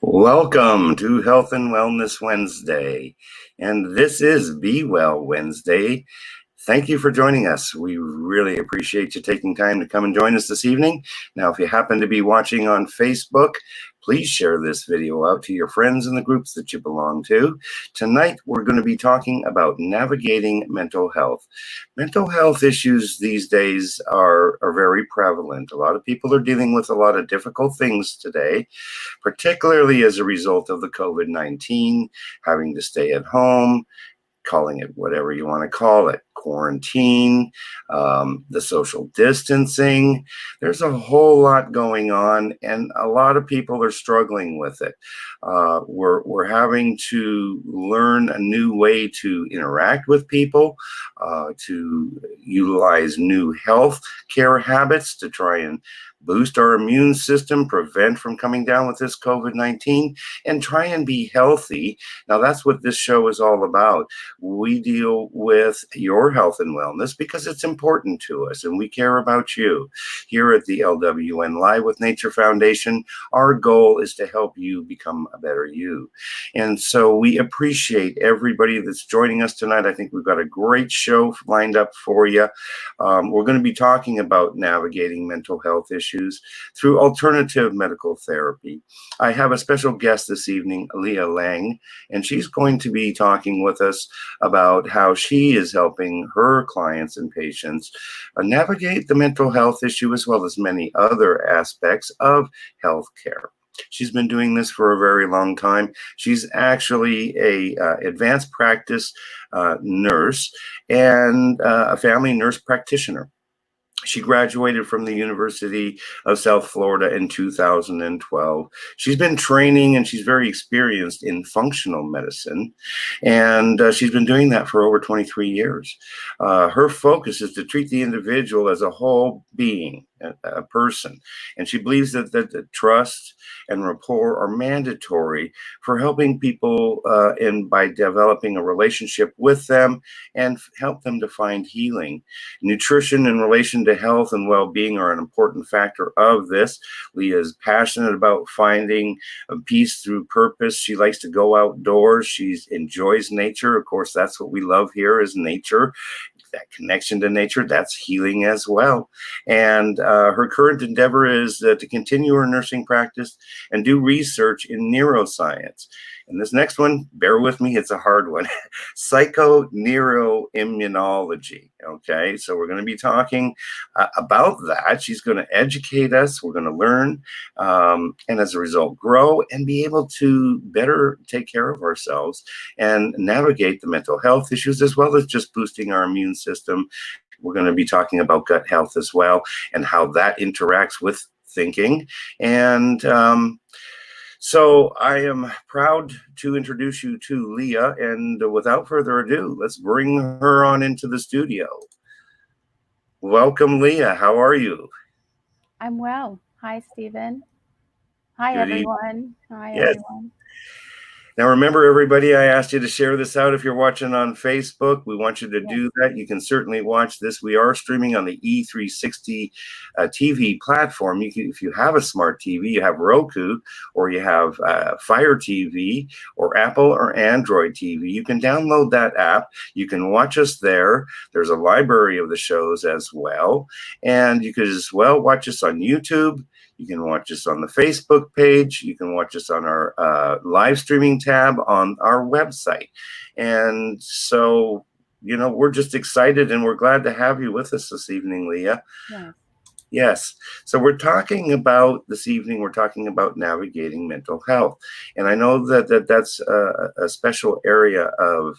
Welcome to Health and Wellness Wednesday, and this is Be Well Wednesday. Thank you for joining us. We really appreciate you taking time to come and join us this evening. Now, if you happen to be watching on Facebook, please share this video out to your friends in the groups that you belong to. Tonight, we're going to be talking about navigating mental health. Mental health issues these days are very prevalent. A lot of people are dealing with a lot of difficult things today, particularly as a result of the COVID-19, having to stay at home, calling it whatever you want to call it, quarantine, the social distancing. There's a whole lot going on, and a lot of people are struggling with it. We're having to learn a new way to interact with people, to utilize new health care habits to try and boost our immune system, prevent from coming down with this COVID-19, and try and be healthy. Now, that's what this show is all about. We deal with your health and wellness because it's important to us, and we care about you. Here at the LWN Live with Nature Foundation, our goal is to help you become a better you. And so we appreciate everybody that's joining us tonight. I think we've got a great show lined up for you. We're going to be talking about navigating mental health issues through alternative medical therapy. I have a special guest this evening, Leah Lange, and she's going to be talking with us about how she is helping her clients and patients navigate the mental health issue as well as many other aspects of healthcare. She's been doing this for a very long time. She's actually a advanced practice nurse and a family nurse practitioner. She graduated from the University of South Florida in 2012. She's been training and she's very experienced in functional medicine, and she's been doing that for over 23 years. Her focus is to treat the individual as a whole being, a person, and she believes that the trust and rapport are mandatory for helping people by developing a relationship with them and help them to find healing. Nutrition in relation to health and well-being are an important factor of this. Leah is passionate about finding peace through purpose. She likes to go outdoors. She enjoys nature. Of course, that's what we love here is nature. That connection to nature, that's healing as well. And her current endeavor is to continue her nursing practice and do research in neuroscience. And this next one, bear with me, it's a hard one. Psychoneuroimmunology. Okay, so we're going to be talking about that. She's going to educate us. We're going to learn, and as a result, grow and be able to better take care of ourselves and navigate the mental health issues as well as just boosting our immune system. We're going to be talking about gut health as well and how that interacts with thinking. And so I am proud to introduce you to Leah, and without further ado, let's bring her on into the studio. Welcome, Leah. How are you? I'm well. Hi, Stephen. Hi, Good everyone. Hi, Yes. everyone. Now, remember, everybody, I asked you to share this out. If you're watching on Facebook, we want you to do that. You can certainly watch this. We are streaming on the E360 TV platform. If you have a smart TV, you have Roku, or you have Fire TV, or Apple or Android TV, you can download that app. You can watch us there. There's a library of the shows as well. And you could as well watch us on YouTube. You can watch us on the Facebook page. You can watch us on our live streaming tab on our website. And so, you know, we're just excited and we're glad to have you with us this evening, Leah. Yeah. Yes. So we're talking about this evening, we're talking about navigating mental health. And I know that that's a special area of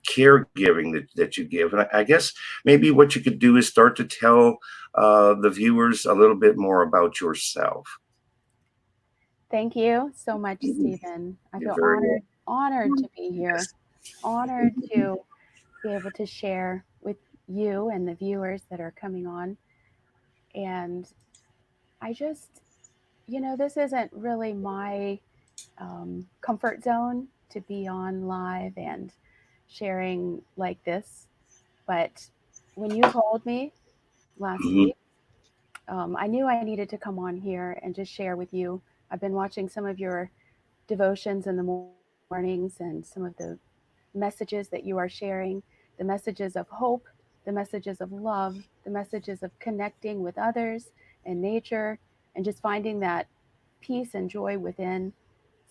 caregiving that you give. And I guess maybe what you could do is start to tell the viewers a little bit more about yourself. Thank you so much, Mhm. Stephen. I You're feel very honored, honored to be here, yes. honored to be able to share with you and the viewers that are coming on. And I just, this isn't really my comfort zone to be on live and sharing like this. But when you called me last Mhm. week, I knew I needed to come on here and just share with you. I've been watching some of your devotions in the mornings and some of the messages that you are sharing, the messages of hope, the messages of love, the messages of connecting with others and nature, and just finding that peace and joy within.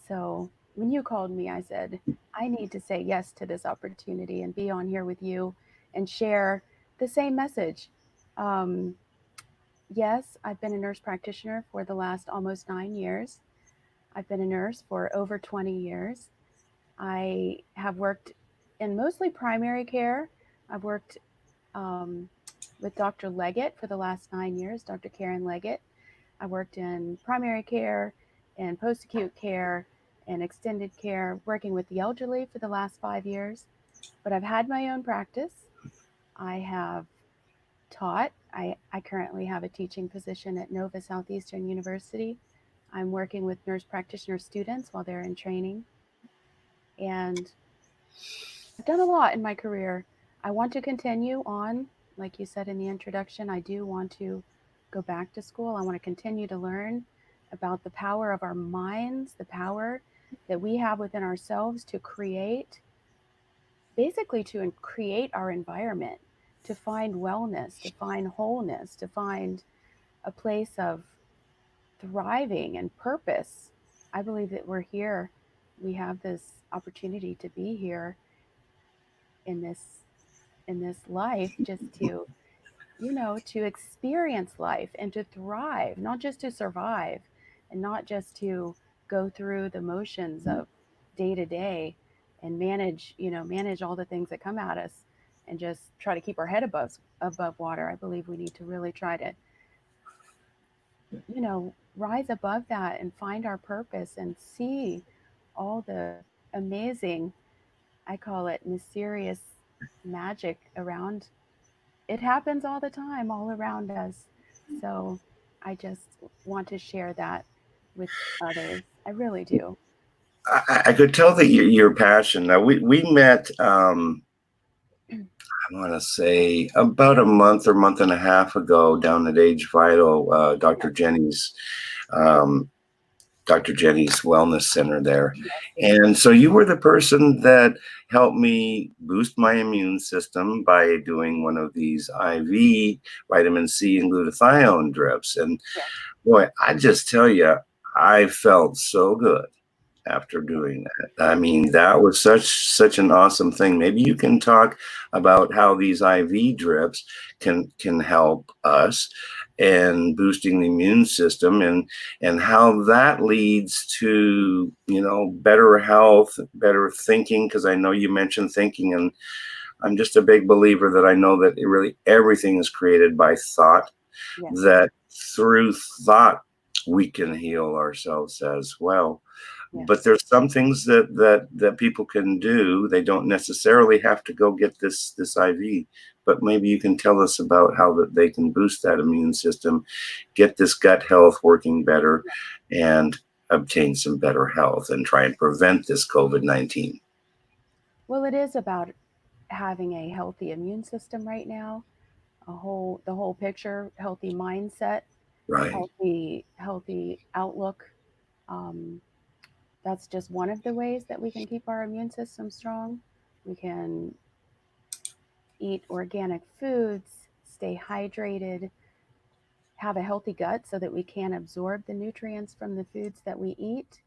So when you called me, I said, I need to say yes to this opportunity and be on here with you and share the same message. Um, yes, I've been a nurse practitioner for the last almost 9 years. I've been a nurse for over 20 years. I have worked in mostly primary care. I've worked um, with Dr. Leggett for the last 9 years, Dr. Karen Leggett. I worked in primary care and post acute care and extended care, working with the elderly for the last 5 years. But I've had my own practice. I have taught. I currently have a teaching position at Nova Southeastern University. I'm working with nurse practitioner students while they're in training. And I've done a lot in my career. I want to continue on, like you said in the introduction. I do want to go back to school. I want to continue to learn about the power of our minds, the power that we have within ourselves to create, basically, to create our environment, to find wellness, to find wholeness, to find a place of thriving and purpose. I believe that we're here. We have this opportunity to be here in this life just to to experience life and to thrive, not just to survive and not just to go through the motions of day to day and manage all the things that come at us and just try to keep our head above water. I believe we need to really try to rise above that and find our purpose and see all the amazing, I call it mysterious magic around. It happens all the time, all around us. So I just want to share that with others. I really do. I could tell that your passion. Now we met. I want to say about a month or month and a half ago down at Age Vital, um, Dr. Jenny's Wellness Center there. Yes, Stephen. And so you were the person that helped me boost my immune system by doing one of these IV vitamin C and glutathione drips. And Yes, boy, I just tell you, I felt so good after yes, doing that. I mean, that was such an awesome thing. Maybe you can talk about how these IV drips can help us and boosting the immune system and how that leads to, better health, better thinking, because I know you mentioned thinking, and I'm just a big believer that I know that really everything is created by thought, yes, that through thought we can heal ourselves as well. yes. But there's some things that people can do. They don't necessarily have to go get this IV, but maybe you can tell us about how that they can boost that immune system, get this gut health working better, and obtain some better health and try and prevent this COVID-19. Well, it is about having a healthy immune system right now, the whole picture, healthy mindset, Right. healthy outlook. Um, that's just one of the ways that we can keep our immune system strong. We can eat organic foods, stay hydrated, have a healthy gut so that we can absorb the nutrients from the foods that we eat.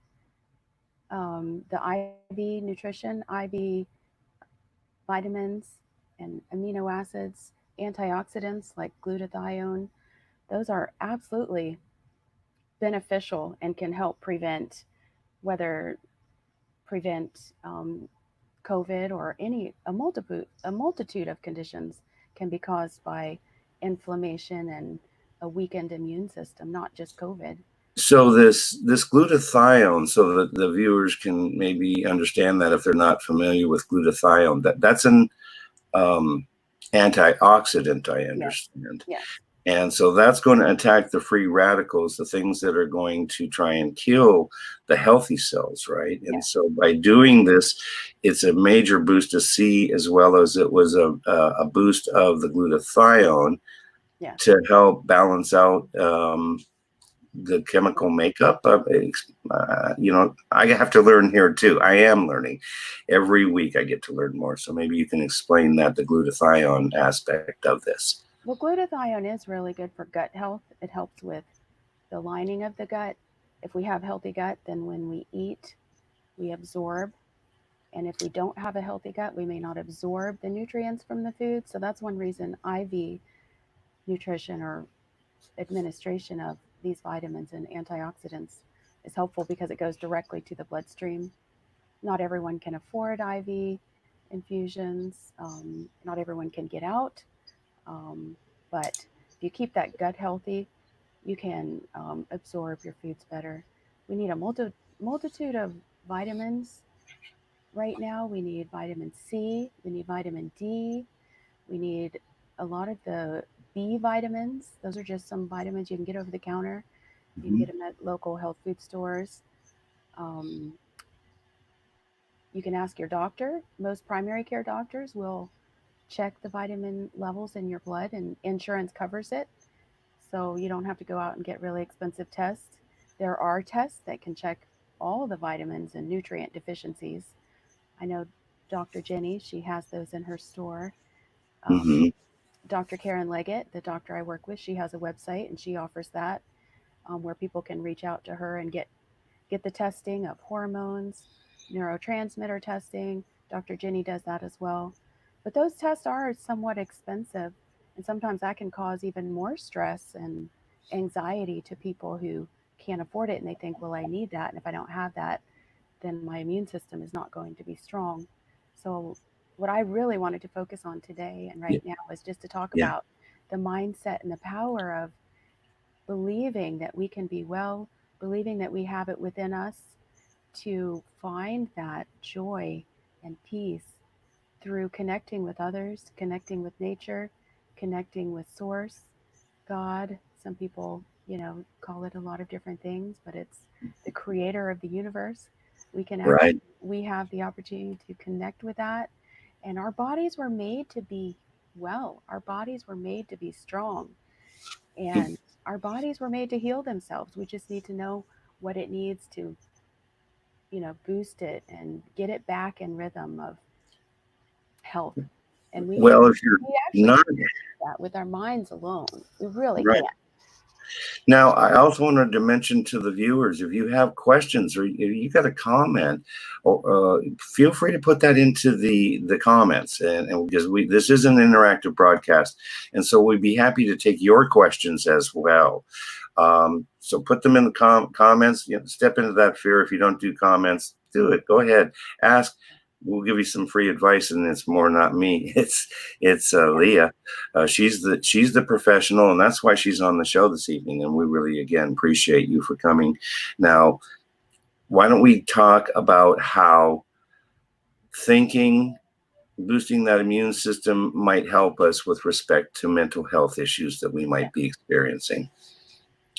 The IV nutrition, IV vitamins and amino acids, antioxidants like glutathione, those are absolutely beneficial and can help whether prevent COVID or a multitude of conditions can be caused by inflammation and a weakened immune system, not just COVID. So this glutathione, so that the viewers can maybe understand that if they're not familiar with glutathione, that's an antioxidant, I Yes, understand. yes, And so that's going to attack the free radicals, the things that are going to try and kill the healthy cells, right? And yes, so by doing this, it's a major boost to C, as well as it was a boost of the glutathione yes. to help balance out the chemical makeup. I have to learn here too. I am learning. Every week I get to learn more. So maybe you can explain that, the glutathione aspect of this. Well, glutathione is really good for gut health. It helps with the lining of the gut. If we have healthy gut, then when we eat, we absorb. And if we don't have a healthy gut, we may not absorb the nutrients from the food. So that's one reason IV nutrition or administration of these vitamins and antioxidants is helpful, because it goes directly to the bloodstream. Not everyone can afford IV infusions. Not everyone can get out. Um, but if you keep that gut healthy, you can absorb your foods better. We need a multitude of vitamins right now. We need vitamin C, we need vitamin D, we need a lot of the B vitamins. Those are just some vitamins you can get over the counter. You can Mhm. get them at local health food stores. Um, you can ask your doctor. Most primary care doctors will check the vitamin levels in your blood, and insurance covers it. So you don't have to go out and get really expensive tests. There are tests that can check all the vitamins and nutrient deficiencies. I know Dr. Jenny, she has those in her store. Um, Mhm. Dr. Karen Leggett, the doctor I work with, she has a website and she offers that, where people can reach out to her and get the testing of hormones, neurotransmitter testing. Dr. Jenny does that as well. But those tests are somewhat expensive, and sometimes that can cause even more stress and anxiety to people who can't afford it, and they think, well, I need that. And if I don't have that, then my immune system is not going to be strong. So, what I really wanted to focus on today and Yeah. right now is just to talk Yeah. about the mindset and the power of believing that we can be well, believing that we have it within us to find that joy and peace through connecting with others, connecting with nature, connecting with Source, God. Some people, call it a lot of different things, but it's the creator of the universe. We can Right. actually, we have the opportunity to connect with that. And our bodies were made to be well, our bodies were made to be strong, and our bodies were made to heal themselves. We just need to know what it needs to, boost it and get it back in rhythm of health. And we can Well, if you're we actually not can do that with our minds alone. We really right. can. Now, I also wanted to mention to the viewers, if you have questions or you got a comment, feel free to put that into the comments, and because this is an interactive broadcast, and so we'd be happy to take your questions as well. So put them in the comments. Step into that fear. If you don't do comments, do it. Go ahead, ask. We'll give you some free advice, and it's more not me. It's Leah. She's the professional, and that's why she's on the show this evening. And we really, again, appreciate you for coming. Now, why don't we talk about how thinking, boosting that immune system might help us with respect to mental health issues that we Yeah. might be experiencing?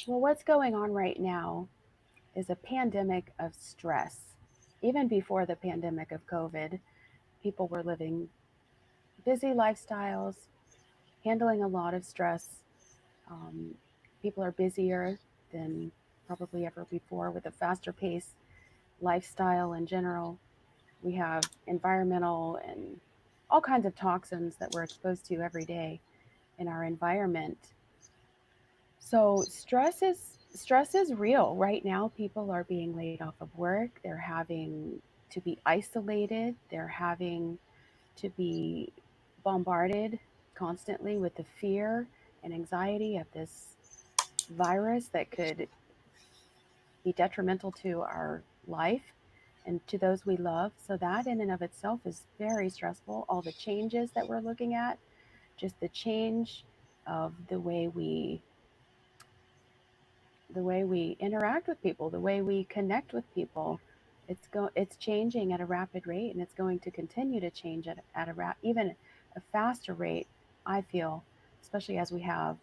Well, what's going on right now is a pandemic of stress. Even before the pandemic of COVID, people were living busy lifestyles, handling a lot of stress. Um, People are busier than probably ever before, with a faster pace lifestyle in general. We have environmental and all kinds of toxins that we're exposed to every day in our environment. So stress is real. Right now people are being laid off of work. They're having to be isolated. They're having to be bombarded constantly with the fear and anxiety of this virus that could be detrimental to our life. and to those we love. So that in and of itself is very stressful. All the changes that we're looking at, just the change of the way we interact with people, the way we connect with people. It's changing at a rapid rate, and it's going to continue to change at even a faster rate, I feel, especially as we have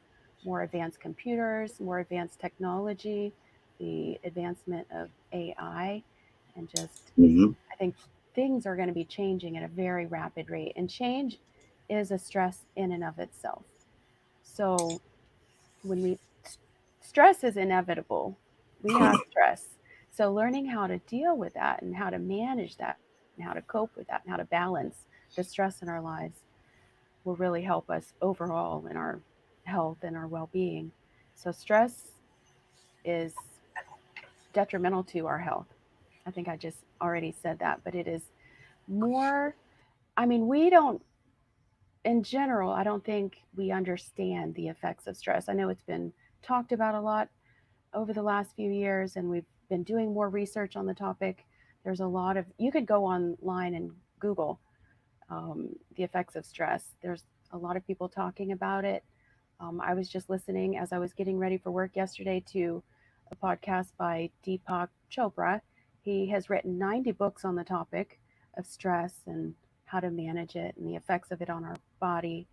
more advanced computers, more advanced technology, the advancement of AI, and just Hmm. I think things are going to be changing at a very rapid rate, and change is a stress in and of itself. So when we stress is inevitable. We have stress. So learning how to deal with that and how to manage that and how to cope with that and how to balance the stress in our lives will really help us overall in our health and our well-being. So stress is detrimental to our health. I think I just already said that, but it is more, I mean, we don't, in general, I don't think we understand the effects of stress. I know it's been talked about a lot over the last few years, and we've been doing more research on the topic. There's a lot of, you could go online and Google the effects of stress. There's a lot of people talking about it. I was just listening as I was getting ready for work yesterday to a podcast by Deepak Chopra. He has written 90 books on the topic of stress and how to manage it and the effects of it on our body.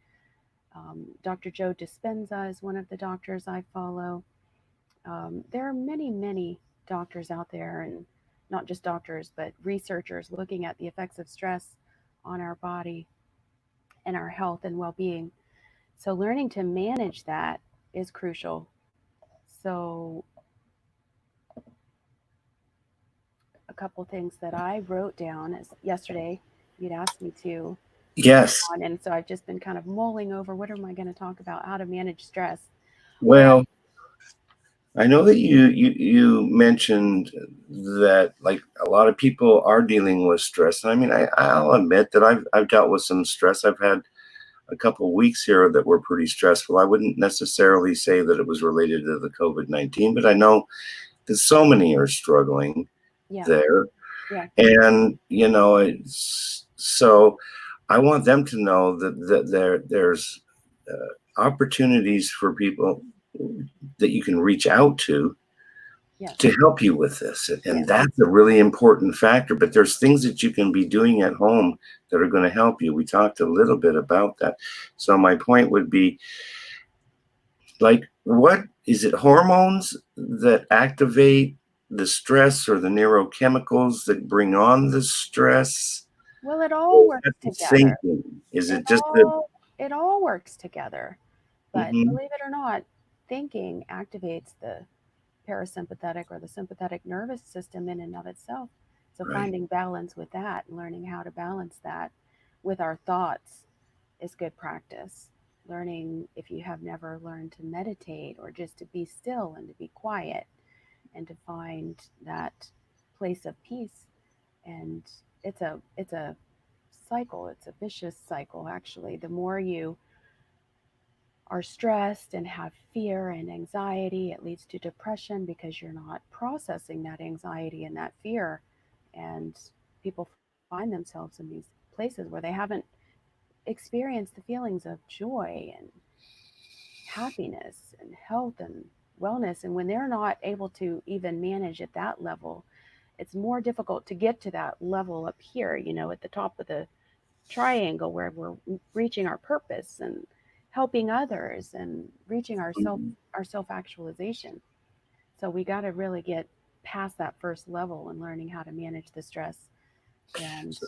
Dr. Joe Dispenza is one of the doctors I follow. There are many, many doctors out there, and not just doctors, but researchers looking at the effects of stress on our body and our health and well being. So, learning to manage that is crucial. So, a couple things that I wrote down as yesterday, you'd asked me to come Yes. on, and so I've just been kind of mulling over what am I going to talk about, how to manage stress. Well, Well, I know that you mentioned that like a lot of people are dealing with stress. And I mean, I'll admit that I've dealt with some stress. I've had a couple of weeks here that were pretty stressful. I wouldn't necessarily say that it was related to the COVID-19, but I know that so many are struggling yeah, there. yeah, And it's so I want them to know that there's opportunities for people that you can reach out yes, to help you with this. And yes, that's a really important factor. But there's things that you can be doing at home that are going to help you. We talked a little bit about that. So my point would be, like, what is it, hormones that activate the stress or the neurochemicals that bring on the stress? well, it all Or is works that the together. thinking? Is It it just that? all it all works together. But Mhm. believe it or not, thinking activates the parasympathetic or the sympathetic nervous system in and of itself. So Right. finding balance with that and learning how to balance that with our thoughts is good practice. Learning, if you have never learned to meditate or just to be still and to be quiet and to find that place of peace. And it's a cycle, it's a vicious cycle actually. The more you are stressed and have fear and anxiety, it leads to depression because you're not processing that anxiety and that fear. And people find themselves in these places where they haven't experienced the feelings of joy and happiness and health and wellness. And when they're not able to even manage at that level, it's more difficult to get to that level up here, at the top of the triangle where we're reaching our purpose and helping others and reaching Mhm. our self actualization. So we got to really get past that first level and learning how to manage the stress. And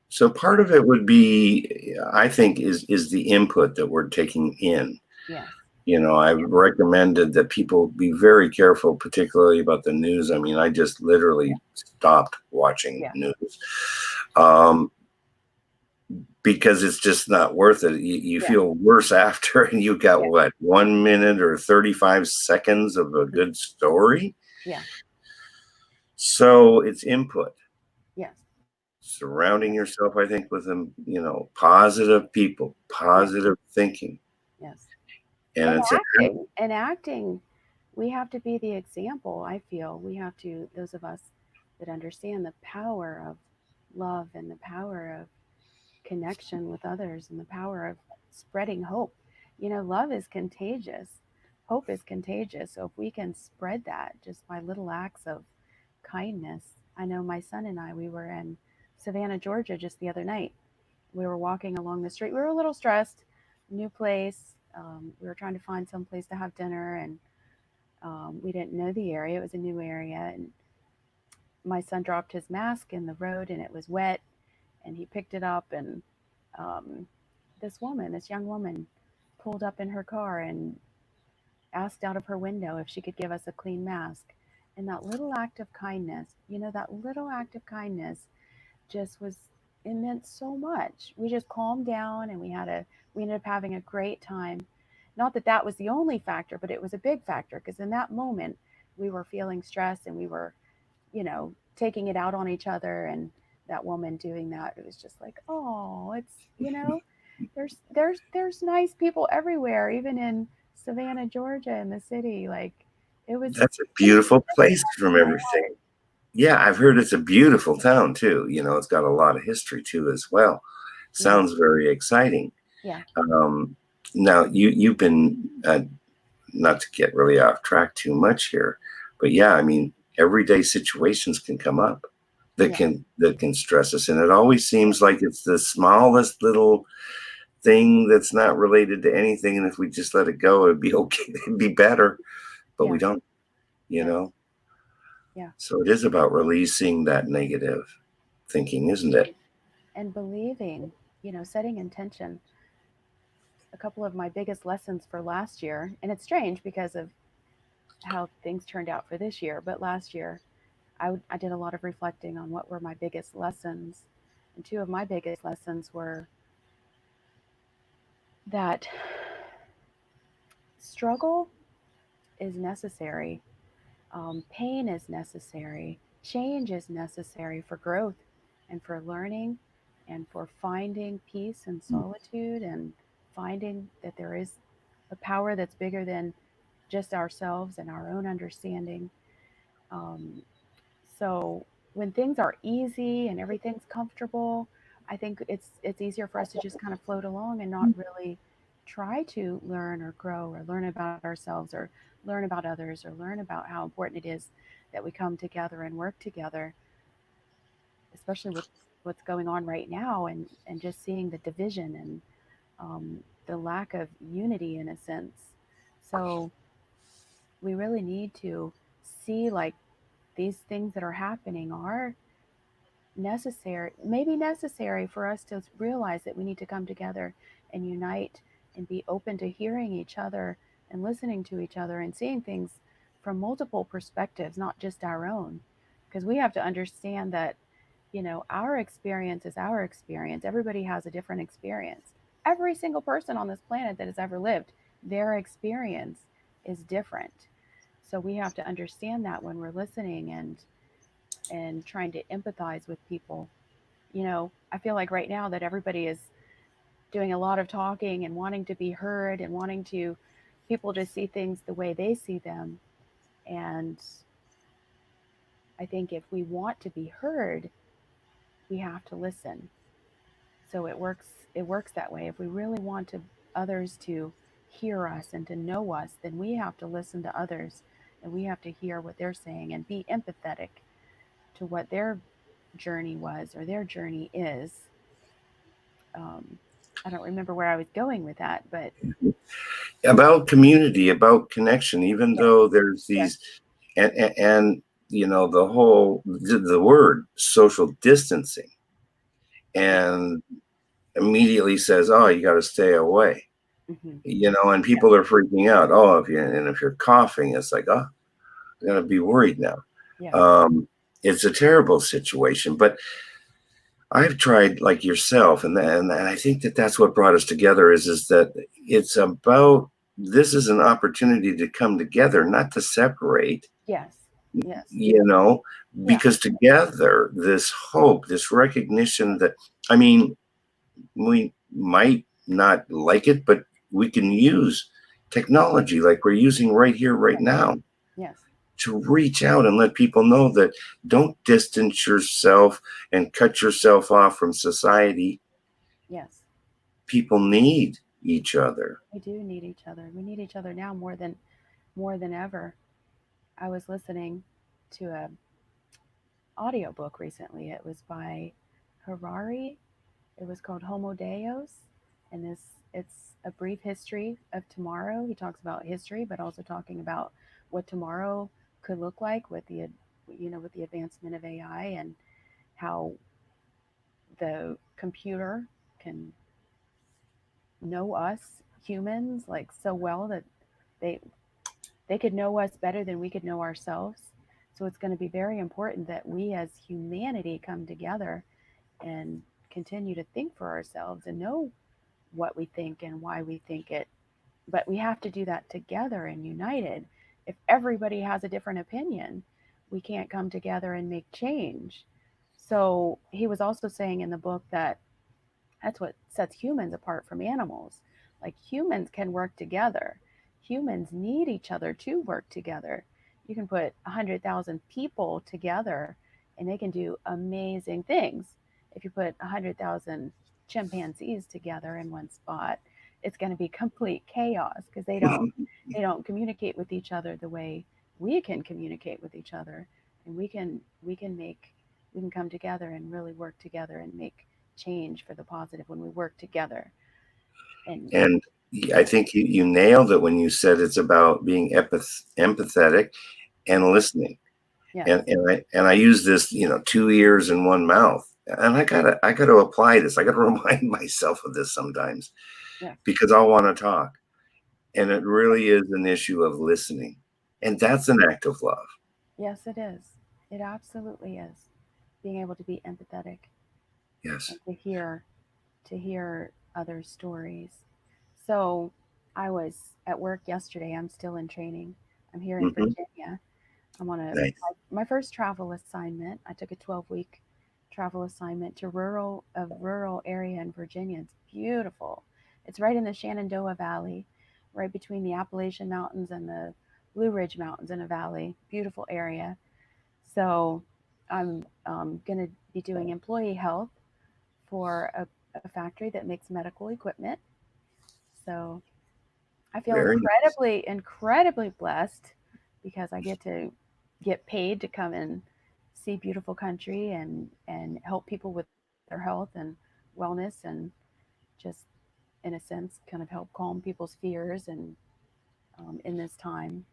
So part of it would be, I think, is the input that we're taking in. yes, I've yes, recommended that people be very careful, particularly about the news. I mean, I just literally stopped watching yeah, news, um, because it's just not worth it. You yeah, feel worse after, and you got yeah, what, 1 minute or 35 seconds of a good story. yeah, So it's input. yes, Surrounding yes, yourself, I think, with them, positive people, yes, positive thinking. yes. And And it's a acting, we have to be the example. I feel we have to, those of us that understand the power of love and the power of connection with others and the power of spreading hope. Love is contagious, hope is contagious. So if we can spread that just by little acts of kindness. I know my son and we were in Savannah, Georgia just the other night. We were walking along the street. We were a little stressed, new place. We were trying to find some place to have dinner, and we didn't know the area. It was a new area, and my son dropped his mask in the road, and it was wet. And he picked it up, and um, this young woman, pulled up in her car and asked out of her window if she could give us a clean mask. And that little act of kindness, that little act of kindness just was, it meant so much. We just calmed down, and we ended up having a great time. Not that that was the only factor, but it was a big factor, because in that moment we were feeling stressed, and we were, you know, taking it out on each other. And that woman doing that, it was just like, oh, it's, there's nice people everywhere, even in Savannah, Georgia, in the city. Like, it was, That's a it was beautiful place from really everything. Yeah, I've heard it's a beautiful town too. It's got a lot of history too as well. nice. Sounds very exciting. Yeah, Um, Now you've been not to get really off track too much here, but yeah, I mean, everyday situations can come up that yeah, can stress us, and it always seems like it's the smallest little thing that's not related to anything, and if we just let it go, it'd be okay, it'd be better, but we yeah, don't, you yeah, know. yeah. So it is about releasing that negative thinking, isn't it? And believing, setting intention. A couple of my biggest lessons for last year, and it's strange because of how things turned out for this year, but last year I did a lot of reflecting on what were my biggest lessons. And two of my biggest lessons were that struggle is necessary, pain is necessary, change is necessary for growth and for learning and for finding peace and solitude, and finding that there is a power that's bigger than just ourselves and our own understanding. Um, so when things are easy and everything's comfortable, I think it's easier for us to just kind of float along and not really try to learn or grow or learn about ourselves or learn about others or learn about how important it is that we come together and work together, especially with what's going on right now, and just seeing the division and um, the lack of unity in a sense. So we really need to see, like, these things that are happening are necessary, maybe necessary for us to realize that we need to come together and unite and be open to hearing each other and listening to each other and seeing things from multiple perspectives, not just our own. Because we have to understand that, our experience is our experience. Everybody has a different experience. Every single person on this planet that has ever lived, their experience is different. So we have to understand that when we're listening and trying to empathize with people. I feel like right now that everybody is doing a lot of talking and wanting to be heard and wanting to people to see things the way they see them. And I think if we want to be heard, we have to listen. So it works that way. If we really want to others to hear us and to know us, then we have to listen to others, and we have to hear what they're saying and be empathetic to what their journey was or their journey is. um, I don't remember where I was going with that, but About community, about connection, even yes, though there's yes, these, and the whole the word social distancing, yeah, and immediately says, oh, you got to stay away, hmm, and yeah, people are freaking out. Oh, if you're coughing, it's like, oh, I gotta be worried now. yeah, um it's a terrible situation, but I've tried, like yourself, and I think that that's what brought us together, is that it's about, this is an opportunity to come together, not to separate, yes, yes, you know, yeah, because together, this hope, this recognition that, I mean, we might not like it, but we can use technology like we're using right here, right right, now, yes, to reach out and let people know that don't distance yourself and cut yourself off from society. Yes. People need each other. We do need each other. We need each other now more than ever. I was listening to a audiobook recently. It was by Harari. It was called Homo Deus, and it's a brief history of tomorrow. He talks about history, but also talking about what tomorrow could look like with the advancement of AI, and how the computer can know us humans like so well that they they could know us better than we could know ourselves. So it's going to be very important that we as humanity come together and continue to think for ourselves and know what we think and why we think it. But we have to do that together and united. If everybody has a different opinion, we can't come together and make change. So he was also saying in the book that that's what sets humans apart from animals. Like humans can work together. Humans need each other to work together. You can put 100,000 people together and they can do amazing things. If you put 100,000 chimpanzees together in one spot, it's going to be complete chaos because they don't communicate with each other the way we can communicate with each other, and we can come together and really work together and make change for the positive when we work together. And And I think you nailed it when you said it's about being empathetic and listening. yes, And I use this, 2 ears and one mouth. And I gotta apply this. I gotta remind myself of this sometimes yes, because I'll want to talk. And it really is an issue of listening. And that's an act of love. yes, it is. It absolutely is. Being able to be empathetic Yes. and to hear other stories. So I was at work yesterday. I'm still in training. I'm here in Hmm. Virginia. I'm on Nice. my first travel assignment. I took a 12-week travel assignment to rural area in Virginia. It's beautiful. It's right in the Shenandoah Valley, right between the Appalachian Mountains and the Blue Ridge Mountains in a valley. Beautiful area. So I'm going to be doing employee health for a factory that makes medical equipment. So I feel Very nice. incredibly blessed because I get paid to come and see beautiful country and help people with their health and wellness, and just in a sense kind of help calm people's fears and in this time.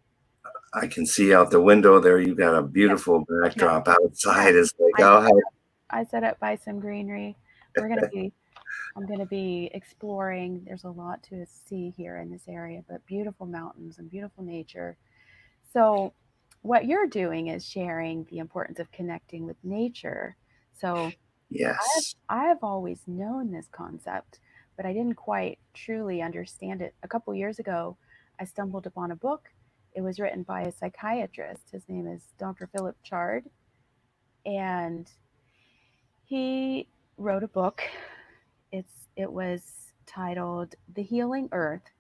I can see out the window there. You've got a Yes, beautiful yes, backdrop yes. outside. It's like, I oh, set up I set up by some greenery. We're gonna be I'm gonna be exploring. There's a lot to see here in this area, but beautiful mountains and beautiful nature. So, what you're doing is sharing the importance of connecting with nature. So, I've yes. I've always known this concept, but I didn't quite truly understand it. A couple years ago, I stumbled upon a book. It was written by a psychiatrist. His name is Dr. Philip Chard, and he wrote a book. It was titled "The Healing Earth: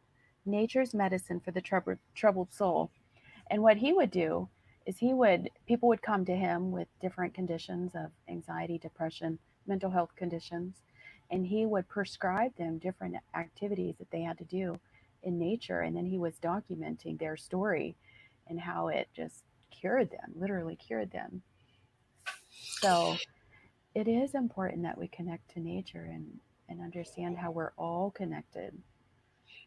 Nature's Medicine for the Troubled Soul." And what he would do is people would come to him with different conditions of anxiety, depression, mental health conditions, and he would prescribe them different activities that they had to do in nature. And then he was documenting their story and how it just cured them, literally cured them. So it is important that we connect to nature and understand how we're all connected.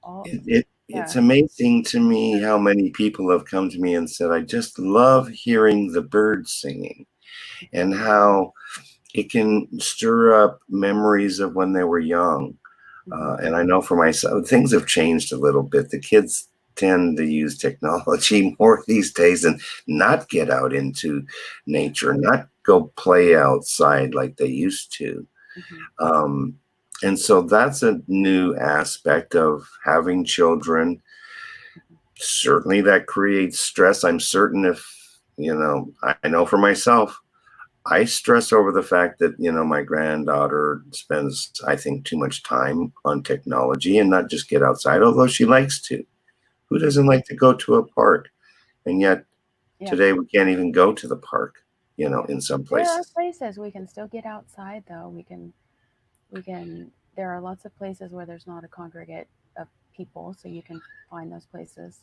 All, It's yeah, amazing to me how many people have come to me and said, I just love hearing the birds singing, and how it can stir up memories of when they were young. hmm And I know for myself, things have changed a little bit. The kids tend to use technology more these days and not get out into nature, not go play outside like they used to. hmm Um, and so that's a new aspect of having children. Certainly that creates stress. I'm certain I know for myself, I stress over the fact that, my granddaughter spends, I think, too much time on technology and not just get outside, although she likes to. Who hmm doesn't like to go to a park? And yet Yeah. Today we can't even go to the park, Yeah. in some There are places. places we can still get outside though. We can there are lots of places where there's not a congregate of people, so you can find those places.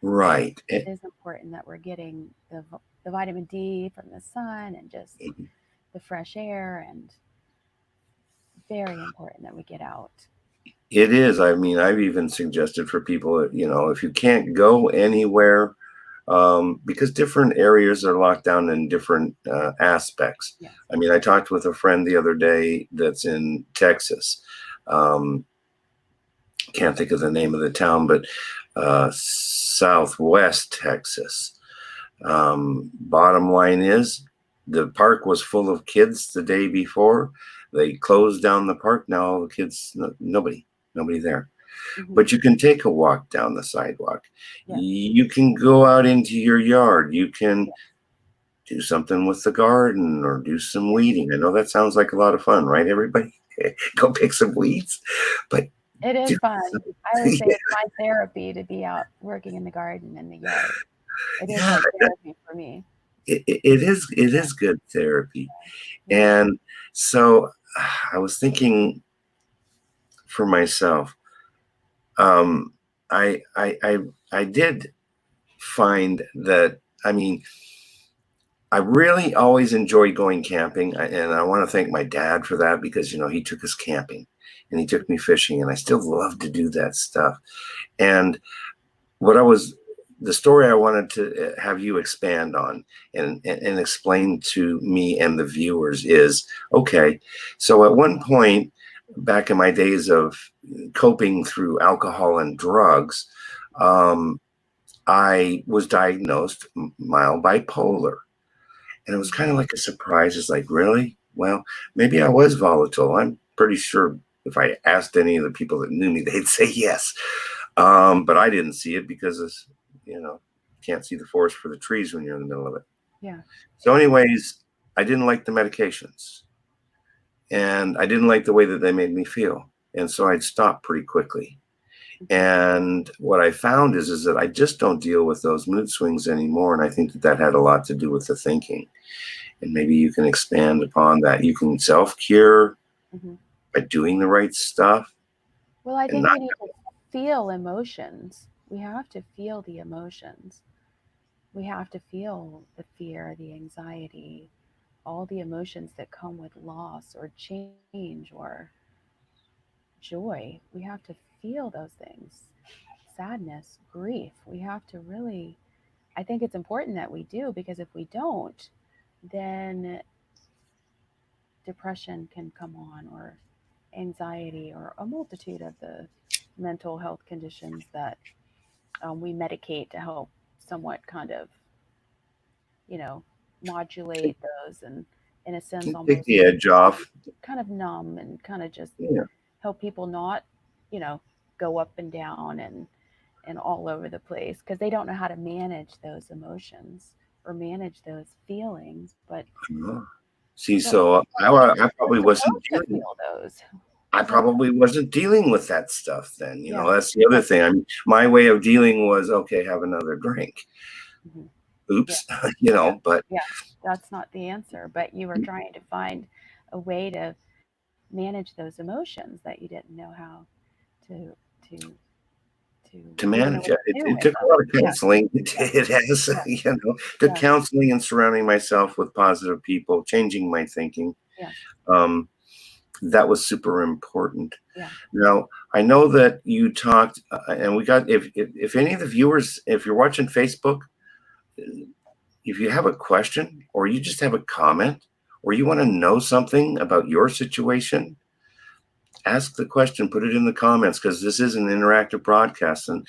But Right. it is important that we're getting the vitamin D from the sun and just the fresh air, and very important that we get out. It is. I mean, I've even suggested for people, if you can't go anywhere, because different areas are locked down in different aspects. Yes. I mean, I talked with a friend the other day that's in Texas. Um, can't think of the name of the town, but Southwest Texas. Bottom line is, the park was full of kids the day before. They closed down the park. Now all the kids, nobody there. Mm-hmm. But you can take a walk down the sidewalk. Yes. You can go out into your yard. You can Yes. do something with the garden or do some Yes. weeding. I know that sounds like a lot of fun, right, everybody? Go pick some weeds. But It is do fun. I always say yeah, it's my therapy to be out working in the garden in the yard. It is yeah, like therapy for me. it is good therapy. Yeah. And so I was thinking for myself, um, I did find that, I mean, I really always enjoyed going camping, and I want to thank my dad for that, because he took us camping and he took me fishing, and I still love to do that stuff. And what I was the story I wanted to have you expand on and explain to me and the viewers is, okay, so at one point back in my days of coping through alcohol and drugs, um, I was diagnosed mild bipolar. And it was kind of like a surprise. It's like, really? Well, maybe I was volatile. I'm pretty sure if I asked any of the people that knew me, they'd say yes. But I didn't see it because, you know, can't see the forest for the trees when you're in the middle of it. Yeah. So, anyways, I didn't like the medications, and I didn't like the way that they made me feel. And so I'd stop pretty quickly. Mm-hmm. And what I found is that I just don't deal with those mood swings anymore. And I think that had a lot to do with the thinking. And maybe you can expand upon that. You can self-cure Mm-hmm. by doing the right stuff Well, I and think not. we need to feel emotions. We have to feel the emotions. We have to feel the fear, the anxiety, all the emotions that come with loss or change or joy. We have to feel those things. Sadness, grief. We have to really, I think it's important that we do, because if we don't, then depression can come on, or anxiety, or a multitude of the mental health conditions that we medicate to help somewhat kind of, you know, modulate those, and in a sense Take almost the edge off. kind of numb, and kind of just Yeah. help people not, you know, go up and down and all over the place, because they don't know how to manage those emotions or manage those feelings. But See, but so I we're probably wasn't supposed to dealing. feel those. I We're, probably wasn't dealing with that stuff then. yeah. That's the other thing. I mean, my way of dealing was, okay, have another drink. Mhm. Yeah. Oops, Yeah. but Yeah. That's not the answer, but you were trying to find a way to manage those emotions that you didn't know how to to to you didn't know manage what it, to do it with took a them. lot of Yeah. counseling. Yeah. It has, Yeah. the Yeah. counseling and surrounding myself with positive people, changing my thinking. Yeah. Um, that was super important. Yeah. Now, I know that you talked, and we got, if any of the viewers, if you're watching Facebook, if you have a question or you just have a comment or you want to know something about your situation, ask the question, put it in the comments, because this is an interactive broadcast. And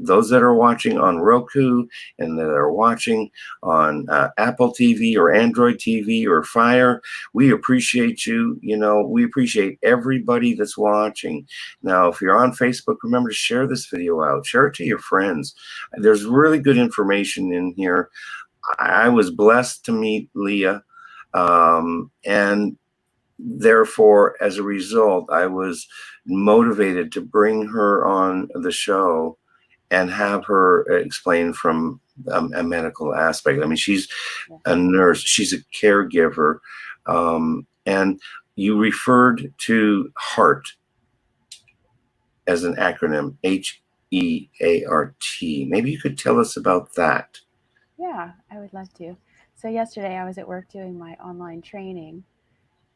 those that are watching on Roku and that are watching on Apple TV or Android TV or Fire, we appreciate you. We appreciate everybody that's watching. Now, if you're on Facebook, remember to share this video out, share it to your friends. There's really good information in here. I was blessed to meet Leah, and therefore, as a result, I was motivated to bring her on the show and have her explain from a medical aspect. I mean, she's Yeah. a nurse, she's a caregiver, and you referred to HEART as an acronym, HEART. Maybe you could tell us about that. Yeah, I would love to. So yesterday I was at work doing my online training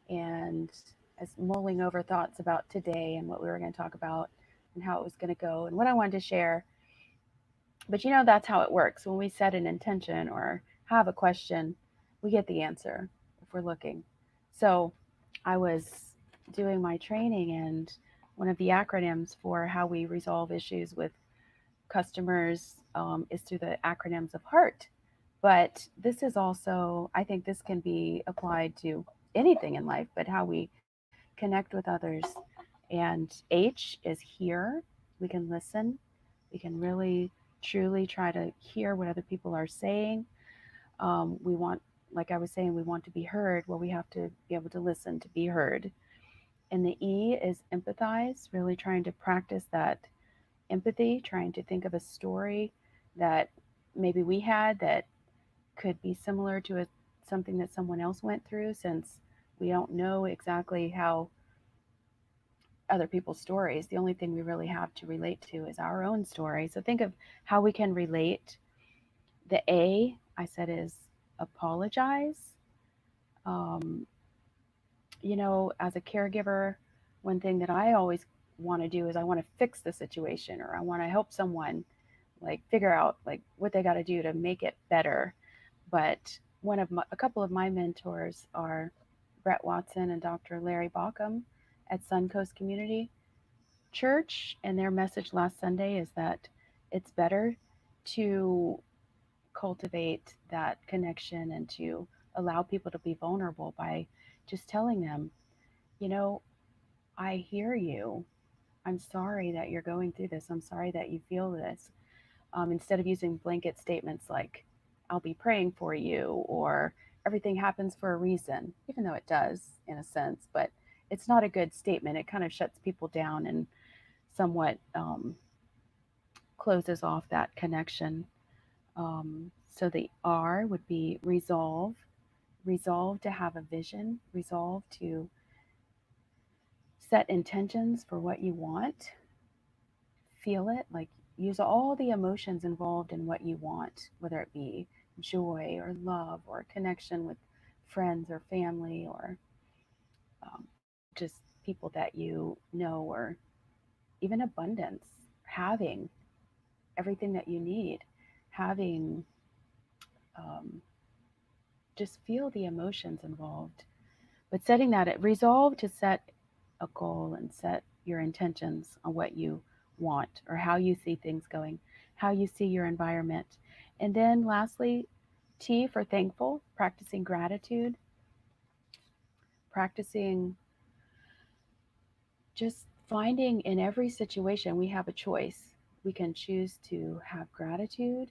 and I was mulling over thoughts about today and what we were going to talk about and how it was going to go and what I wanted to share. But that's how it works. When we set an intention or have a question, we get the answer if we're looking. So I was doing my training, and one of the acronyms for how we resolve issues with customers is through the acronyms of HEART. But this is also, I think this can be applied to anything in life, but how we connect with others. And H is hear. We can listen. We can really, truly try to hear what other people are saying. We want, like I was saying, we want to be heard. Well, we have to be able to listen to be heard. And the E is empathize, really trying to practice that empathy, trying to think of a story that maybe we had that could be similar to something that someone else went through, since we don't know exactly how other people's stories. The only thing we really have to relate to is our own story. So think of how we can relate. The A, I said, is apologize. Um, as a caregiver, one thing that I always want to do is I want to fix the situation, or I want to help someone like figure out like what they got to do to make it better. But a couple of my mentors are Brett Watson and Dr. Larry Bauckham at Suncoast Community Church, and their message last Sunday is that it's better to cultivate that connection and to allow people to be vulnerable by just telling them, you know, I hear you. I'm sorry that you're going through this. I'm sorry that you feel this. Instead of using blanket statements like, I'll be praying for you, or everything happens for a reason, even though it does in a sense, but it's not a good statement. It kind of shuts people down and somewhat closes off that connection. So the R would be resolve, resolve to have a vision, resolve to set intentions for what you want, feel it, like use all the emotions involved in what you want, whether it be joy or love or connection with friends or family, or just people that you know, or even abundance, having everything that you need, having um, just feel the emotions involved. But setting that at resolve to set a goal and set your intentions on what you want or how you see things going, how you see your environment. And then lastly, T for thankful, practicing gratitude, practicing just finding in every situation we have a choice. We can choose to have gratitude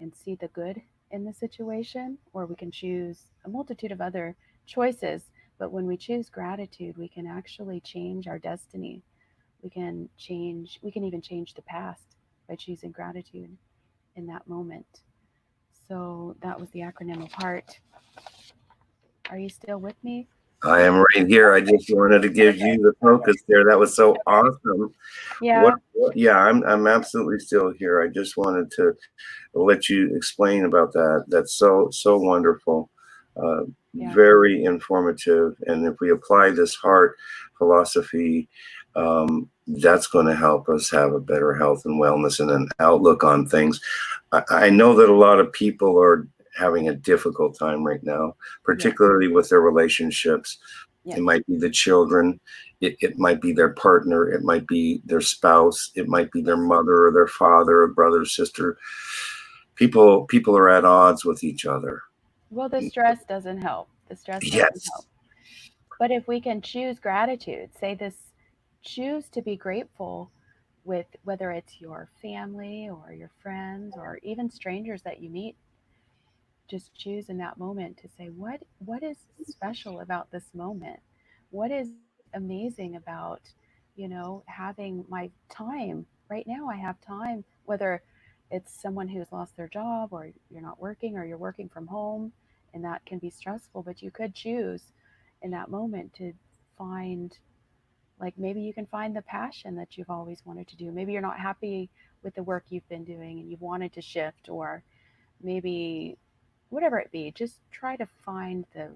and see the good in the situation, or we can choose a multitude of other choices. But when we choose gratitude, we can actually change our destiny. We can even change the past by choosing gratitude in that moment. So that was the acronym of HEART. Are you still with me? I am right here. I just wanted to give you the focus there. That was so awesome. Yeah, Yeah, I'm absolutely still here. I just wanted to let you explain about that. That's so wonderful. Uh, yeah, Very informative. And if we apply this heart philosophy, that's going to help us have a better health and wellness and an outlook on things. I know that a lot of people are having a difficult time right now, yes, particularly with their relationships. yes. It might be the children, it might be their partner, it might be their spouse, it might be their mother or their father or brother, sister. People are at odds with each other. Well, the stress doesn't help. The stress doesn't help. Yes, But if we can choose gratitude, say this, choose to be grateful with whether it's your family or your friends or even strangers that you meet, just choose in that moment to say what is special about this moment, what is amazing about having my time right now I have time, whether it's someone who's lost their job or you're not working or you're working from home, and that can be stressful, but you could choose in that moment to find, like, maybe you can find the passion that you've always wanted to do. Maybe you're not happy with the work you've been doing and you've wanted to shift, or maybe whatever it be, just try to find the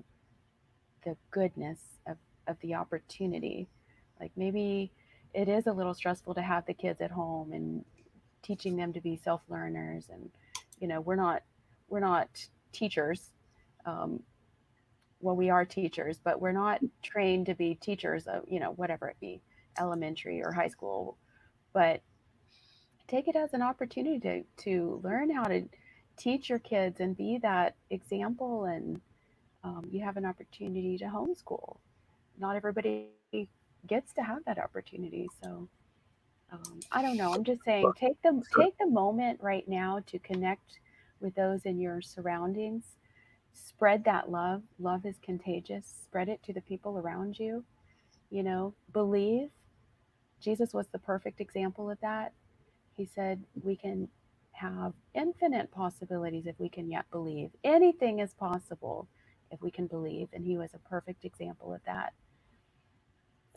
goodness of the opportunity. Like, maybe it is a little stressful to have the kids at home and teaching them to be self learners, and we're not teachers. um, well, we are teachers, but we're not trained to be teachers of, whatever it be, elementary or high school. But take it as an opportunity to learn how to teach your kids and be that example. And you have an opportunity to homeschool. Not everybody gets to have that opportunity. So I don't know. I'm just saying, take the moment right now to connect with those in your surroundings. Spread that love. Love is contagious. Spread it to the people around you. Believe. Jesus was the perfect example of that. He said we can have infinite possibilities if we can yet believe. Anything is possible if we can believe. And he was a perfect example of that.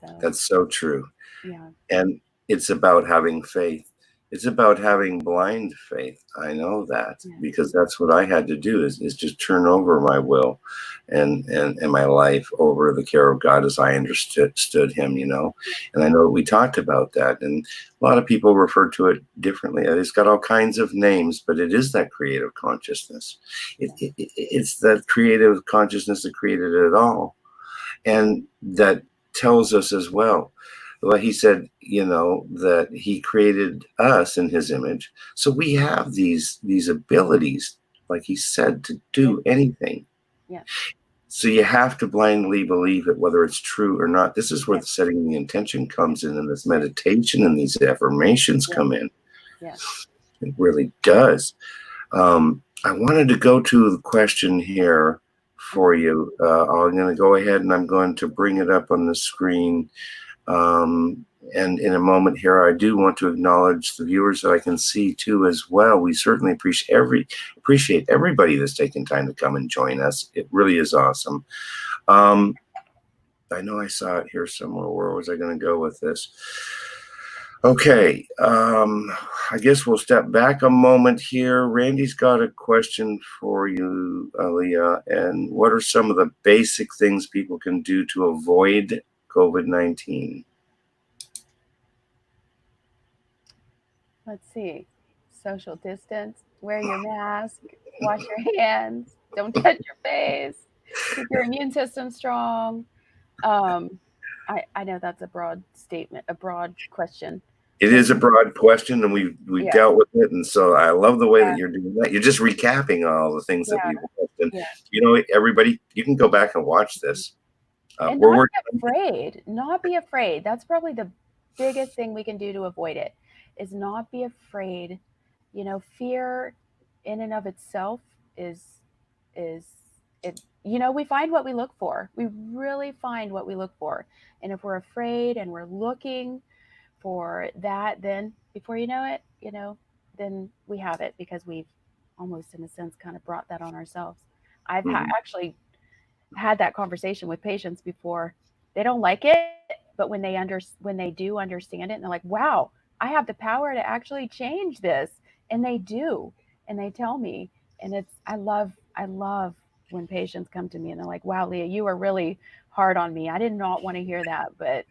So, That's so true. yeah. And it's about having faith. It's about having blind faith. I know that Yeah. because that's what I had to do is just turn over my will and my life over the care of God as I understood him, And I know we talked about that. And a lot of people refer to it differently. It's got all kinds of names, but it is that creative consciousness. It's that creative consciousness that created it all. And that tells us as well. Well, he said, that he created us in his image. So we have these abilities, like he said, to do anything. Yeah. So you have to blindly believe it, whether it's true or not. This is where the setting the intention comes in, and this meditation and these affirmations come in. Yeah. It really does. I wanted to go to the question here for you. I'm going to go ahead and I'm going to bring it up on the screen. And in a moment here, I do want to acknowledge the viewers that I can see too as well. We certainly appreciate everybody that's taking time to come and join us. It really is awesome. I know I saw it here somewhere. Where was I going to go with this? Okay, I guess we'll step back a moment here. Randy's got a question for you, Leah. And what are some of the basic things people can do to avoid COVID-19? Let's see. Social distance, wear your mask, wash your hands, don't touch your face, keep your immune system strong. I know that's a broad statement, a broad question. It is a broad question, and we've dealt with it. And so I love the way that you're doing that. You're just recapping all the things that we've watched. And, everybody, you can go back and watch this. And not be afraid. Not be afraid. That's probably the biggest thing we can do to avoid it, is not be afraid. Fear in and of itself is it. We find what we look for. We really find what we look for. And if we're afraid and we're looking for that, then before you know it, then we have it, because we've almost, in a sense, kind of brought that on ourselves. I've actually had that conversation with patients before. They don't like it, but when they do understand it, and they're like, wow, I have the power to actually change this. And they do. And they tell me. And I love when patients come to me and they're like, wow, Leah, you are really hard on me. I did not want to hear that, but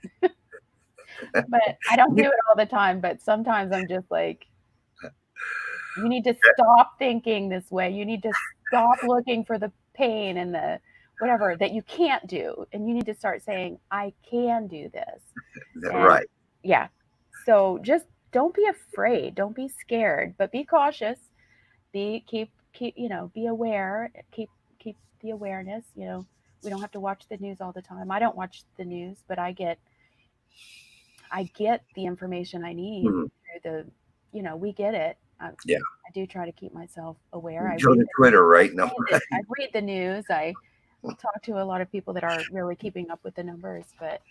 I don't do it all the time. But sometimes I'm just like, you need to stop thinking this way. You need to stop looking for the pain and the whatever that you can't do. And you need to start saying, I can do this. Right. Yeah. So just don't be afraid. Don't be scared, but be cautious. Keep, be aware. Keep the awareness. We don't have to watch the news all the time. I don't watch the news, but I get the information I need through we get it. I do try to keep myself aware. I go to Twitter right now. I read the news. I talk to a lot of people that are really keeping up with the numbers, but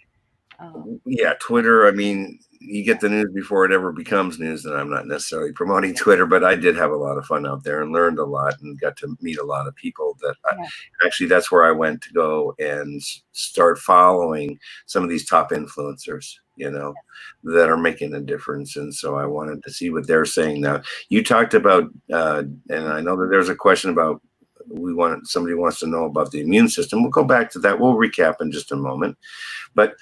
Yeah, Twitter. I mean, you get the news before it ever becomes news, and I'm not necessarily promoting Twitter, but I did have a lot of fun out there and learned a lot and got to meet a lot of people Yeah. actually, that's where I went to go and start following some of these top influencers, that are making a difference. And so I wanted to see what they're saying now. You talked about, and I know that there's a question about, somebody wants to know about the immune system. We'll go back to that. We'll recap in just a moment. But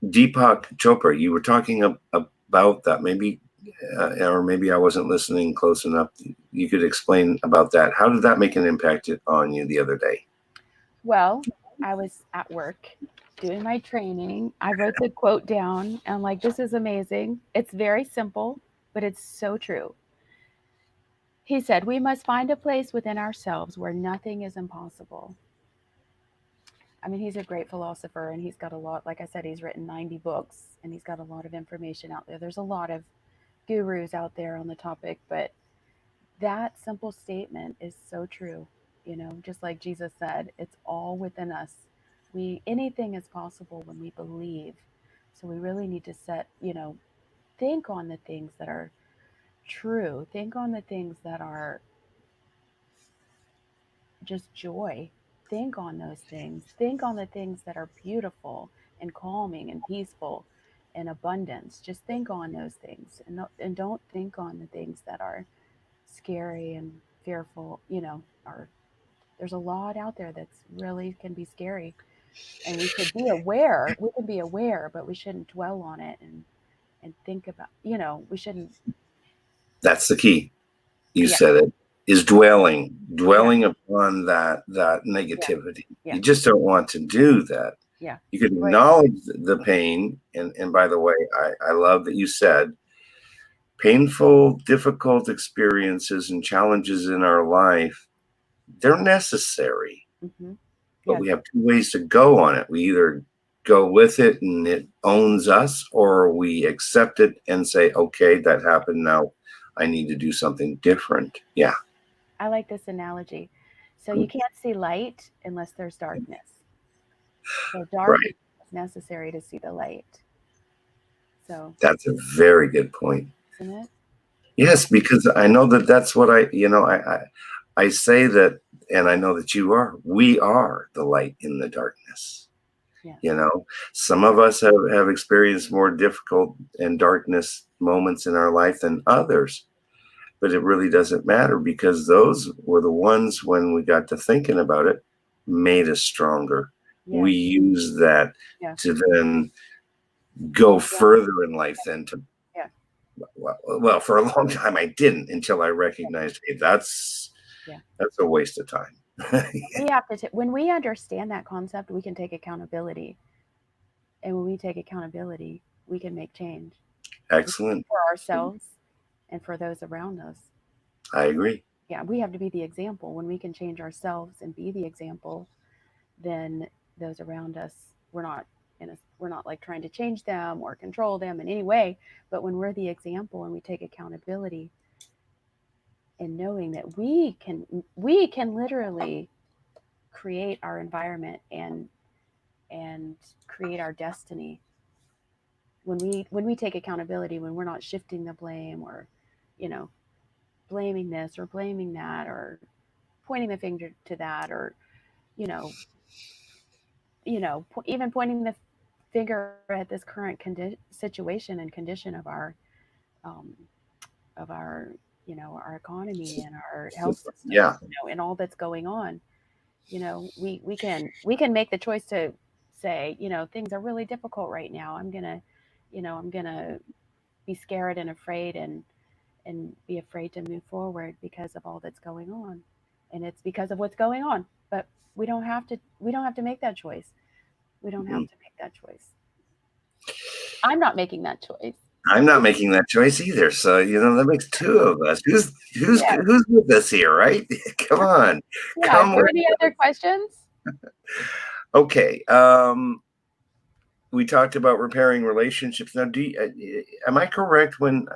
Deepak Chopra, you were talking about that. Maybe, or maybe I wasn't listening close enough. You could explain about that. How did that make an impact on you the other day? Well, I was at work doing my training. I wrote the quote down and I'm like, this is amazing. It's very simple, but it's so true. He said, we must find a place within ourselves where nothing is impossible. I mean, he's a great philosopher and he's got a lot, like I said, he's written 90 books and he's got a lot of information out there. There's a lot of gurus out there on the topic, but that simple statement is so true. Just like Jesus said, it's all within us. Anything is possible when we believe. So we really need to think on the things that are true. Think on the things that are just joy. Think on those things. Think on the things that are beautiful and calming and peaceful and abundance. Just think on those things and don't think on the things that are scary and fearful, or there's a lot out there that's really can be scary. And we should be aware. We can be aware, but we shouldn't dwell on it and think about, we shouldn't. That's the key. You Yeah. said it, is dwelling Yeah. upon that negativity. Yeah. You just don't want to do that. Yeah. You can Right. acknowledge the pain. And by the way, I love that you said painful, difficult experiences and challenges in our life, they're necessary. Mm-hmm. But Yes. we have two ways to go on it. We either go with it and it owns us, or we accept it and say, okay, that happened. Now I need to do something different. Yeah. I like this analogy. So you can't see light unless there's darkness. So darkness Right. is necessary to see the light. So, That's a very good point. isn't it? Yes, because I know that that's what I say that, and I know that we are the light in the darkness. Yes. Some of us have experienced more difficult and darkness moments in our life than others, but it really doesn't matter because those were the ones when we got to thinking about it, made us stronger. Yeah. We use that Yeah. to then go further in life than to, Yeah. well, for a long time I didn't until I recognized, hey, that's a waste of time. We have to, when we understand that concept, we can take accountability. And when we take accountability, we can make change. Excellent. For ourselves and for those around us. I agree. Yeah, we have to be the example. When we can change ourselves and be the example, then those around us, we're not like trying to change them or control them in any way. But when we're the example and we take accountability and knowing that we can literally create our environment and create our destiny when we take accountability, when we're not shifting the blame or you know blaming this or blaming that or pointing the finger to that or you know even pointing the finger at this current situation and condition um, of our our economy and our health system, Yeah. and all that's going on. We can make the choice to say, things are really difficult right now. I'm gonna be scared and afraid and be afraid to move forward because of all that's going on, and it's because of what's going on. But we don't have to make that choice. We don't have to make that choice. I'm not making that choice. I'm not making that choice either. So, that makes two of us. Who's with us here, right? Come on. Yeah. Is there any other questions? Okay. We talked about repairing relationships. Now, am I correct when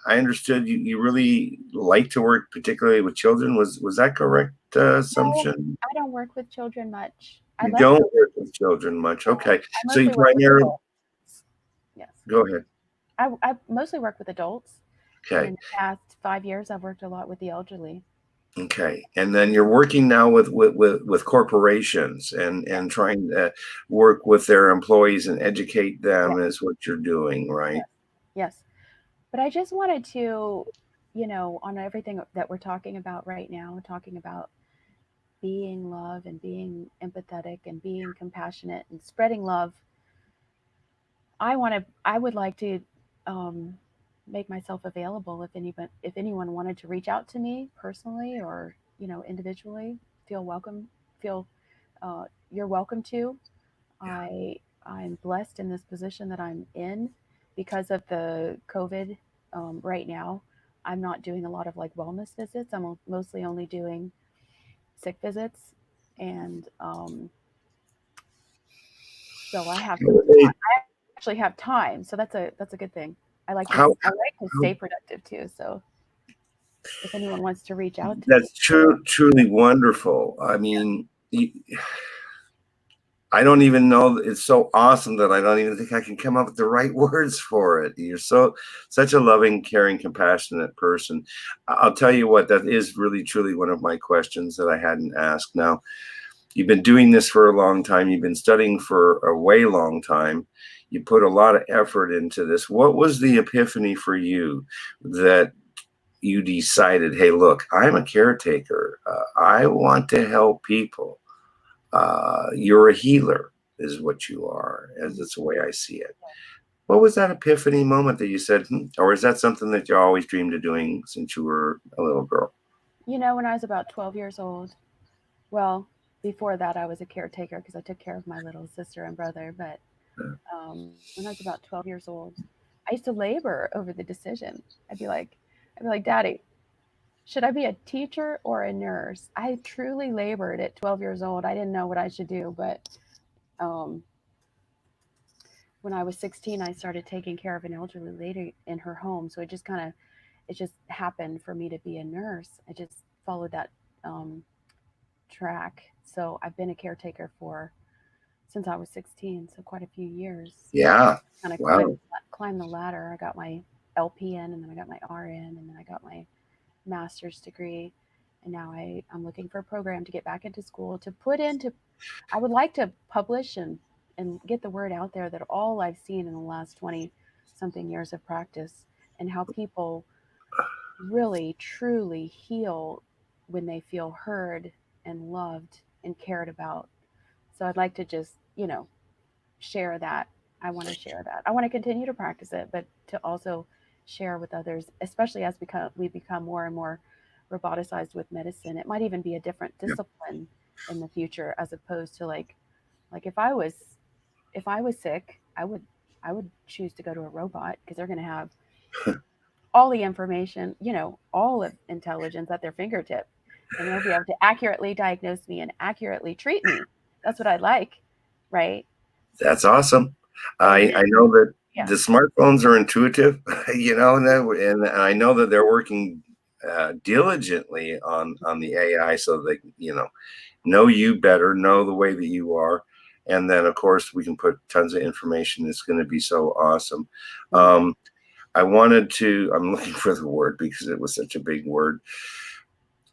I understood you really like to work particularly with children? Was that correct assumption? No, I don't work with children much. You don't work with children much. Okay. So you primarily Go ahead. I mostly work with adults, and Okay. in the past 5 years, I've worked a lot with the elderly. Okay. And then you're working now with corporations Yes, and trying to work with their employees and educate yes, them is what you're doing, right? yes, yes. But I just wanted to, on everything that we're talking about right now, talking about being love and being empathetic and being compassionate and spreading love, I would like to um, make myself available if anyone wanted to reach out to me personally or individually. Feel welcome. Feel you're welcome to. I I'm blessed in this position that I'm in because of the COVID. Right now, I'm not doing a lot of like wellness visits. I'm mostly only doing sick visits, and so I have some Hey, time. I actually have time, so that's a good thing. How, I like to stay how productive too. So if anyone wants to reach out to me, that's truly wonderful. I mean, I don't even know. It's so awesome that I don't even think I can come up with the right words for it. You're such a loving, caring, compassionate person. I'll tell you what, that is really truly one of my questions that I hadn't asked. Now, you've been doing this for a long time. You've been studying for a way long time. You put a lot of effort into this. What was the epiphany for you that you decided, hey, look, I'm a caretaker. I want to help people. You're a healer, is what you are, as Mhm. it's the way I see it. What was that epiphany moment that you said, or is that something that you always dreamed of doing since you were a little girl? When I was about 12 years old, well, before that, I was a caretaker because I took care of my little sister and brother. But Uh, when I was about 12 years old, I used to labor over the decision. I'd be like, Daddy, should I be a teacher or a nurse? I truly labored at 12 years old. I didn't know what I should do, but um, when I was 16, I started taking care of an elderly lady in her home. So it just happened for me to be a nurse. I just followed that um, track. So I've been a caretaker for since I was 16, so quite a few years. yeah. Kind of Wow. climbed the ladder. I got my LPN, and then I got my RN, and then I got my master's degree. And now I'm looking for a program to get back into school to put into. I would like to publish and get the word out there that all I've seen in the last 20 something years of practice and how people really truly heal when they feel heard and loved and cared about. So I'd like to just, share that. I want to share that. I want to continue to practice it, but to also share with others, especially as we become more and more roboticized with medicine. It might even be a different Yeah. discipline in the future as opposed to like if I was sick, I would choose to go to a robot because they're going to have all the information, all of intelligence at their fingertip, and they'll be able to accurately diagnose me and accurately treat me. That's what I like, right? That's awesome. And I then, know that yeah, the smartphones are intuitive, and I know that they're working diligently on the AI so they know you better, know the way that you are, and then of course we can put tons of information. It's going to be so awesome. mhm. I'm looking for the word because it was such a big word.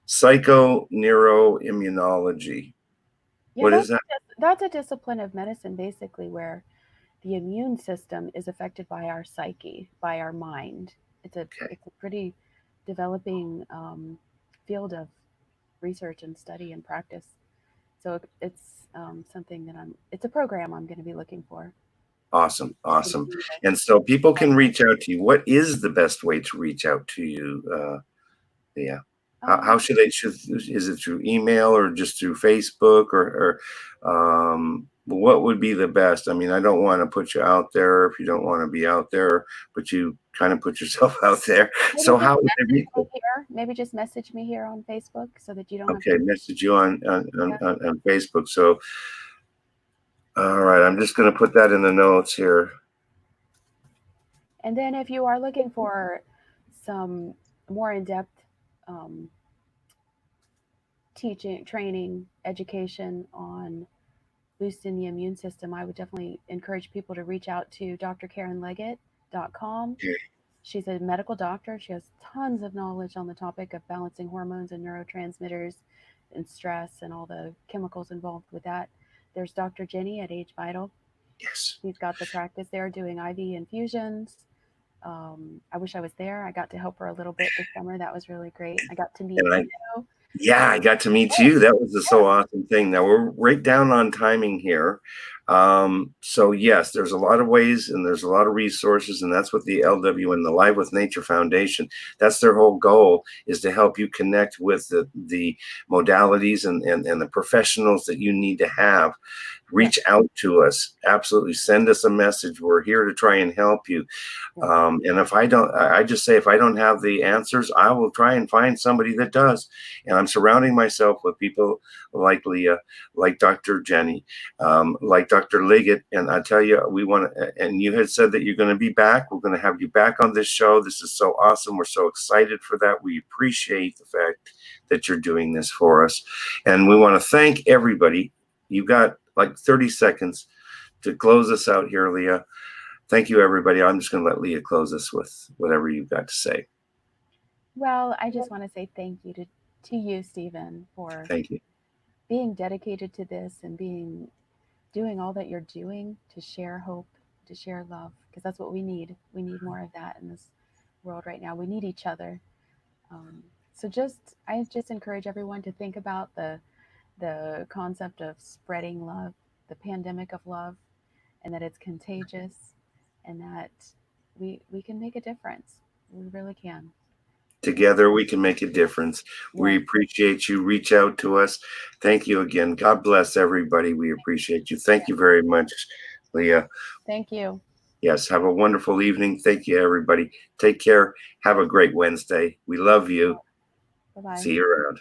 Psychoneuroimmunology. Yeah, What is that? that's a discipline of medicine basically where the immune system is affected by our psyche, by our mind. Okay, It's a pretty developing field of research and study and practice. So it's something that it's a program I'm going to be looking for. awesome, Going to awesome. be And so people can reach out to you. What is the best way to reach out to you? Yeah. How um, should is it through email or just through Facebook or what would be the best? I mean, I don't want to put you out there if you don't want to be out there, but you kind of put yourself out there. maybe So just how would they message reach me you? here. Maybe just message me here on Facebook so that you don't have to. Okay, message you on Yeah. on Facebook. So all right, I'm just gonna put that in the notes here. And then if you are looking for some more in-depth um, teaching, training, education on boosting the immune system, I would definitely encourage people to reach out to drkarenleggett.com. She's a medical doctor. She has tons of knowledge on the topic of balancing hormones and neurotransmitters and stress and all the chemicals involved with that. There's Dr. Jenny at Age Vital. Yes. She's got the practice there doing IV infusions. I wish I was there. I got to help her a little bit this summer. That was really great. I got to meet And you. Yeah, I got to meet you. That was a so awesome thing. Now we're right down on timing here. So yes, there's a lot of ways and there's a lot of resources, and that's what the LW and the Live with Nature Foundation, that's their whole goal, is to help you connect with the modalities and the professionals that you need to have. Reach out to us. Absolutely. Send us a message. We're here to try and help you. And if I don't, I just say, if I don't have the answers, I will try and find somebody that does. And I'm surrounding myself with people like Leah, like Dr. Jenny, like Dr. Liggett. And I tell you, we want to, and you had said that you're going to be back. We're going to have you back on this show. This is so awesome. We're so excited for that. We appreciate the fact that you're doing this for us. And we want to thank everybody. You got like 30 seconds to close us out here, Leah. Thank you, everybody. I'm just going to let Leah close us with whatever you've got to say. Well, I just want to say thank you to you, Stephen, for Thank you. being dedicated to this and doing all that you're doing to share hope, to share love, because that's what we need. We need more of that in this world right now. We need each other. So I just encourage everyone to think about the concept of spreading love, the pandemic of love, and that it's contagious, and that we can make a difference. We really can. Together we can make a difference. We appreciate you. Reach out to us. Thank you again. God bless everybody. We appreciate you. Thank you very much, Leah. Thank you. Yes, have a wonderful evening. Thank you, everybody. Take care. Have a great Wednesday. We love you. Bye-bye. See you around.